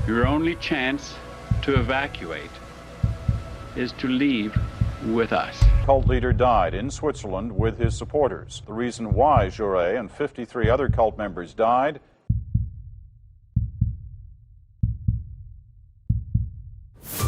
Your only chance to evacuate is to leave with us. Cult leader died in Switzerland with his supporters. The reason why Jaurès and 53 other cult members died.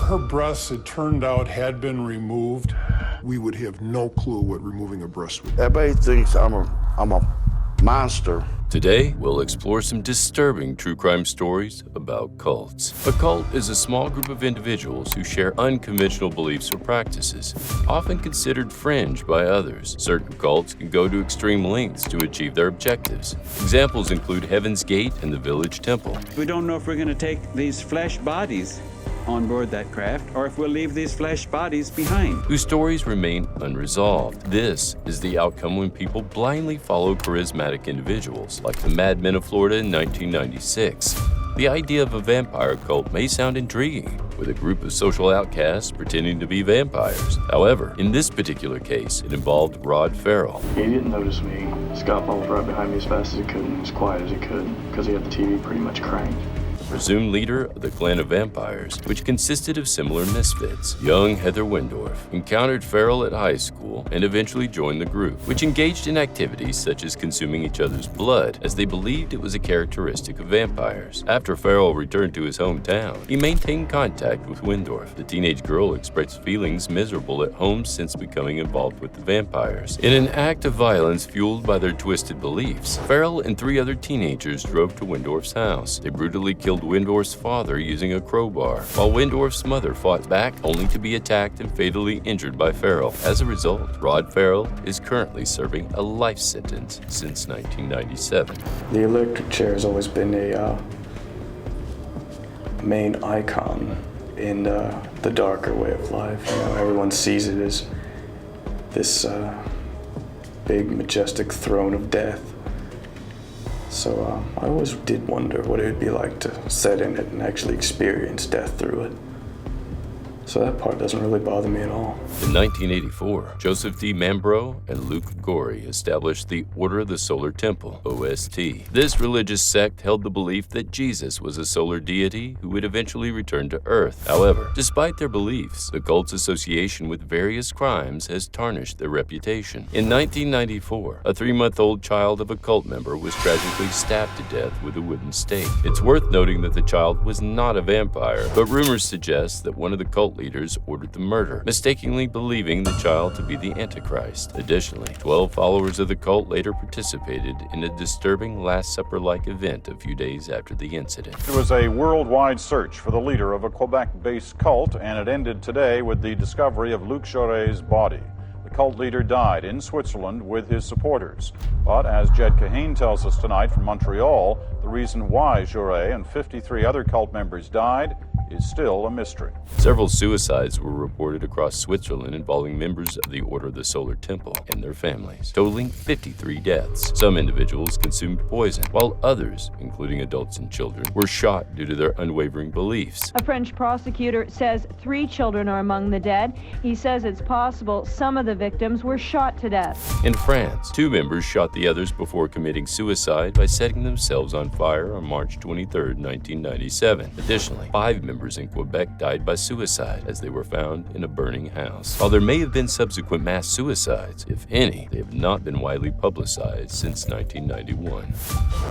Her breasts, it turned out, had been removed. We would have no clue what removing a breast would do. Everybody thinks I'm a monster. Today, we'll explore some disturbing true crime stories about cults. A cult is a small group of individuals who share unconventional beliefs or practices, often considered fringe by others. Certain cults can go to extreme lengths to achieve their objectives. Examples include Heaven's Gate and the Village Temple. We don't know if we're going to take these flesh bodies on board that craft, or if we'll leave these flesh bodies behind. Whose stories remain unresolved. This is the outcome when people blindly follow charismatic individuals, like the Mad Men of Florida in 1996. The idea of a vampire cult may sound intriguing, with a group of social outcasts pretending to be vampires. However, in this particular case, it involved Rod Ferrell. He didn't notice me. Scott followed right behind me as fast as he could and as quiet as he could, because he had the TV pretty much cranked. Presumed leader of the clan of vampires, which consisted of similar misfits. Young Heather Wendorf encountered Ferrell at high school and eventually joined the group, which engaged in activities such as consuming each other's blood, as they believed it was a characteristic of vampires. After Ferrell returned to his hometown, he maintained contact with Wendorf. The teenage girl expressed feelings miserable at home since becoming involved with the vampires. In an act of violence fueled by their twisted beliefs, Ferrell and 3 other teenagers drove to Wendorf's house. They brutally killed Wendorf's father using a crowbar, while Wendorf's mother fought back only to be attacked and fatally injured by Ferrell. As a result, Rod Ferrell is currently serving a life sentence since 1997. The electric chair has always been a main icon in the darker way of life. You know, everyone sees it as this big, majestic throne of death. So I always did wonder what it would be like to sit in it and actually experience death through it. So that part doesn't really bother me at all. In 1984, Joseph D. Mambro and Luke Gorey established the Order of the Solar Temple, OST. This religious sect held the belief that Jesus was a solar deity who would eventually return to Earth. However, despite their beliefs, the cult's association with various crimes has tarnished their reputation. In 1994, a 3-month-old child of a cult member was tragically stabbed to death with a wooden stake. It's worth noting that the child was not a vampire, but rumors suggest that one of the cult leaders ordered the murder, mistakenly believing the child to be the Antichrist. Additionally, 12 followers of the cult later participated in a disturbing Last Supper-like event a few days after the incident. There was a worldwide search for the leader of a Quebec-based cult, and it ended today with the discovery of Luc Jaurès' body. The cult leader died in Switzerland with his supporters. But as Jed Kahane tells us tonight from Montreal, the reason why Jaurès and 53 other cult members died is still a mystery. Several suicides were reported across Switzerland involving members of the Order of the Solar Temple and their families, totaling 53 deaths. Some individuals consumed poison, while others, including adults and children, were shot due to their unwavering beliefs. A French prosecutor says 3 children are among the dead. He says it's possible some of the victims were shot to death. In France, 2 members shot the others before committing suicide by setting themselves on fire on March 23, 1997. Additionally, 5 members in Quebec died by suicide as they were found in a burning house. While there may have been subsequent mass suicides, if any, they have not been widely publicized since 1991.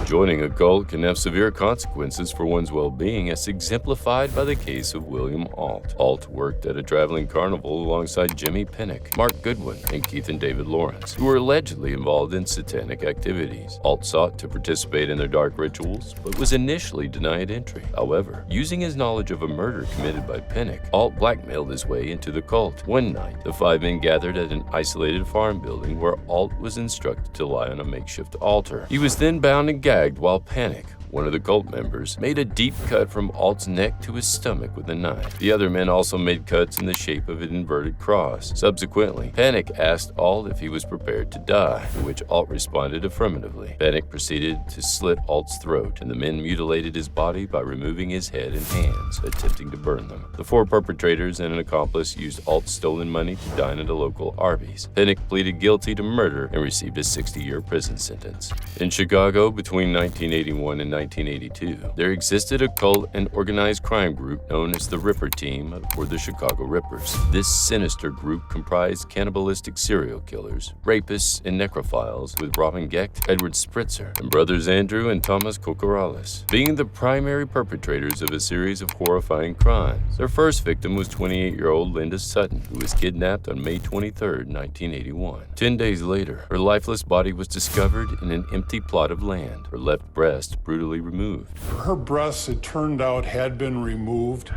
Joining a cult can have severe consequences for one's well-being, as exemplified by the case of William Alt. Alt worked at a traveling carnival alongside Jimmy Pinnock, Mark Goodwin, and Keith and David Lawrence, who were allegedly involved in satanic activities. Alt sought to participate in their dark rituals, but was initially denied entry. However, using his knowledge of a murder committed by Pinnock, Alt blackmailed his way into the cult. One night, the 5 men gathered at an isolated farm building where Alt was instructed to lie on a makeshift altar. He was then bound and gagged while Pinnock, one of the cult members, made a deep cut from Alt's neck to his stomach with a knife. The other men also made cuts in the shape of an inverted cross. Subsequently, Pinnock asked Alt if he was prepared to die, to which Alt responded affirmatively. Pinnock proceeded to slit Alt's throat, and the men mutilated his body by removing his head and hands, attempting to burn them. The 4 perpetrators and an accomplice used Alt's stolen money to dine at a local Arby's. Pinnock pleaded guilty to murder and received a 60-year prison sentence. In Chicago, between 1981 and 1982, there existed a cult and organized crime group known as the Ripper Team or the Chicago Rippers. This sinister group comprised cannibalistic serial killers, rapists, and necrophiles, with Robin Gecht, Edward Spritzer, and brothers Andrew and Thomas Kokorales being the primary perpetrators of a series of horrifying crimes. Their first victim was 28-year-old Linda Sutton, who was kidnapped on May 23, 1981. 10 days later, her lifeless body was discovered in an empty plot of land, her left breast brutally removed. Her breasts, it turned out, had been removed.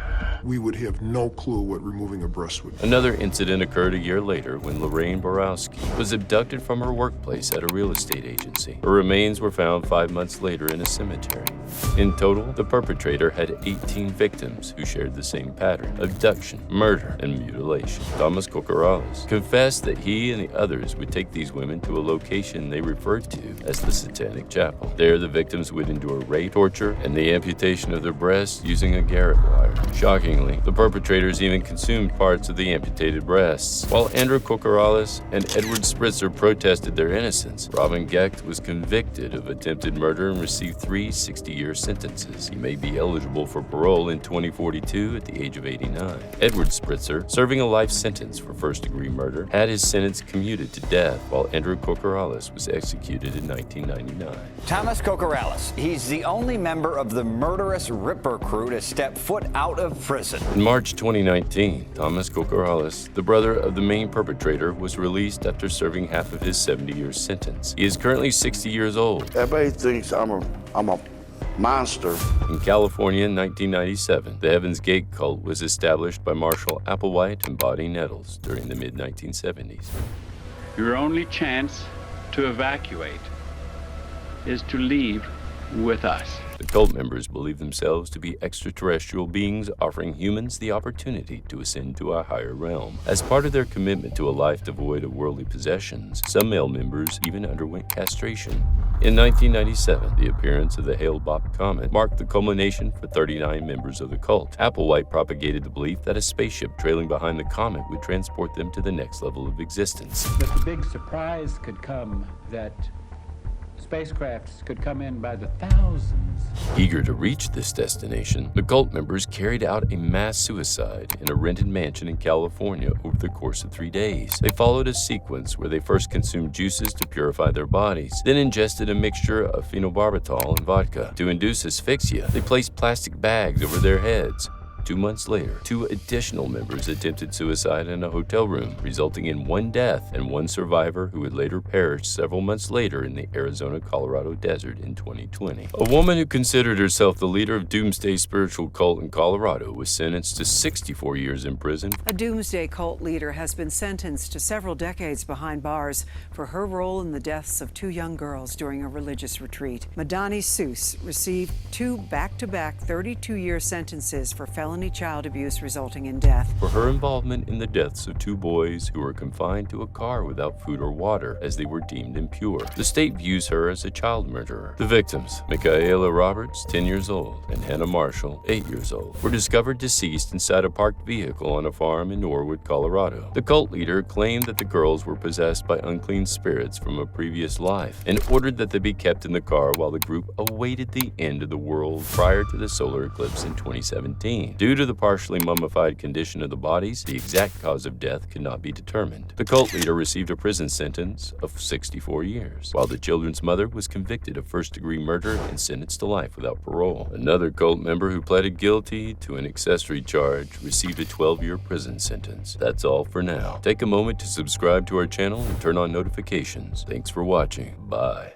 We would have no clue what removing a breast would be. Another incident occurred a year later when Lorraine Borowski was abducted from her workplace at a real estate agency. Her remains were found 5 months later in a cemetery. In total, the perpetrator had 18 victims who shared the same pattern: abduction, murder, and mutilation. Thomas Kokorales confessed that he and the others would take these women to a location they referred to as the Satanic Chapel. There, the victims would endure rape, torture, and the amputation of their breasts using a garrote wire. Shockingly, the perpetrators even consumed parts of the amputated breasts. While Andrew Kokorales and Edward Spritzer protested their innocence, Robin Gecht was convicted of attempted murder and received 3 60-year sentences. He may be eligible for parole in 2042 at the age of 89. Edward Spritzer, serving a life sentence for first-degree murder, had his sentence commuted to death, while Andrew Kokorales was executed in 1999. Thomas Kokorales, he's the only member of the murderous Ripper crew to step foot out of prison. In March 2019, Thomas Kokorales, the brother of the main perpetrator, was released after serving half of his 70-year sentence. He is currently 60 years old. Everybody thinks I'm a monster. In California in 1997, the Heaven's Gate cult was established by Marshall Applewhite and Bonnie Nettles during the mid-1970s. Your only chance to evacuate is to leave with us. The cult members believe themselves to be extraterrestrial beings offering humans the opportunity to ascend to a higher realm. As part of their commitment to a life devoid of worldly possessions, some male members even underwent castration. In 1997, the appearance of the Hale-Bopp comet marked the culmination for 39 members of the cult. Applewhite propagated the belief that a spaceship trailing behind the comet would transport them to the next level of existence. But the big surprise could come that spacecrafts could come in by the thousands. Eager to reach this destination, the cult members carried out a mass suicide in a rented mansion in California over the course of 3 days. They followed a sequence where they first consumed juices to purify their bodies, then ingested a mixture of phenobarbital and vodka. To induce asphyxia, they placed plastic bags over their heads. 2 months later, 2 additional members attempted suicide in a hotel room, resulting in 1 death and 1 survivor who would later perish several months later in the Arizona-Colorado desert in 2020. A woman who considered herself the leader of Doomsday spiritual cult in Colorado was sentenced to 64 years in prison. A Doomsday cult leader has been sentenced to several decades behind bars for her role in the deaths of 2 young girls during a religious retreat. Madani Seuss received 2 back-to-back 32-year sentences for felony child abuse resulting in death. For her involvement in the deaths of 2 boys who were confined to a car without food or water as they were deemed impure. The state views her as a child murderer. The victims, Michaela Roberts, 10 years old, and Hannah Marshall, 8 years old, were discovered deceased inside a parked vehicle on a farm in Norwood, Colorado. The cult leader claimed that the girls were possessed by unclean spirits from a previous life and ordered that they be kept in the car while the group awaited the end of the world prior to the solar eclipse in 2017. Due to the partially mummified condition of the bodies, the exact cause of death could not be determined. The cult leader received a prison sentence of 64 years, while the children's mother was convicted of first-degree murder and sentenced to life without parole. Another cult member who pleaded guilty to an accessory charge received a 12-year prison sentence. That's all for now. Take a moment to subscribe to our channel and turn on notifications. Thanks for watching. Bye.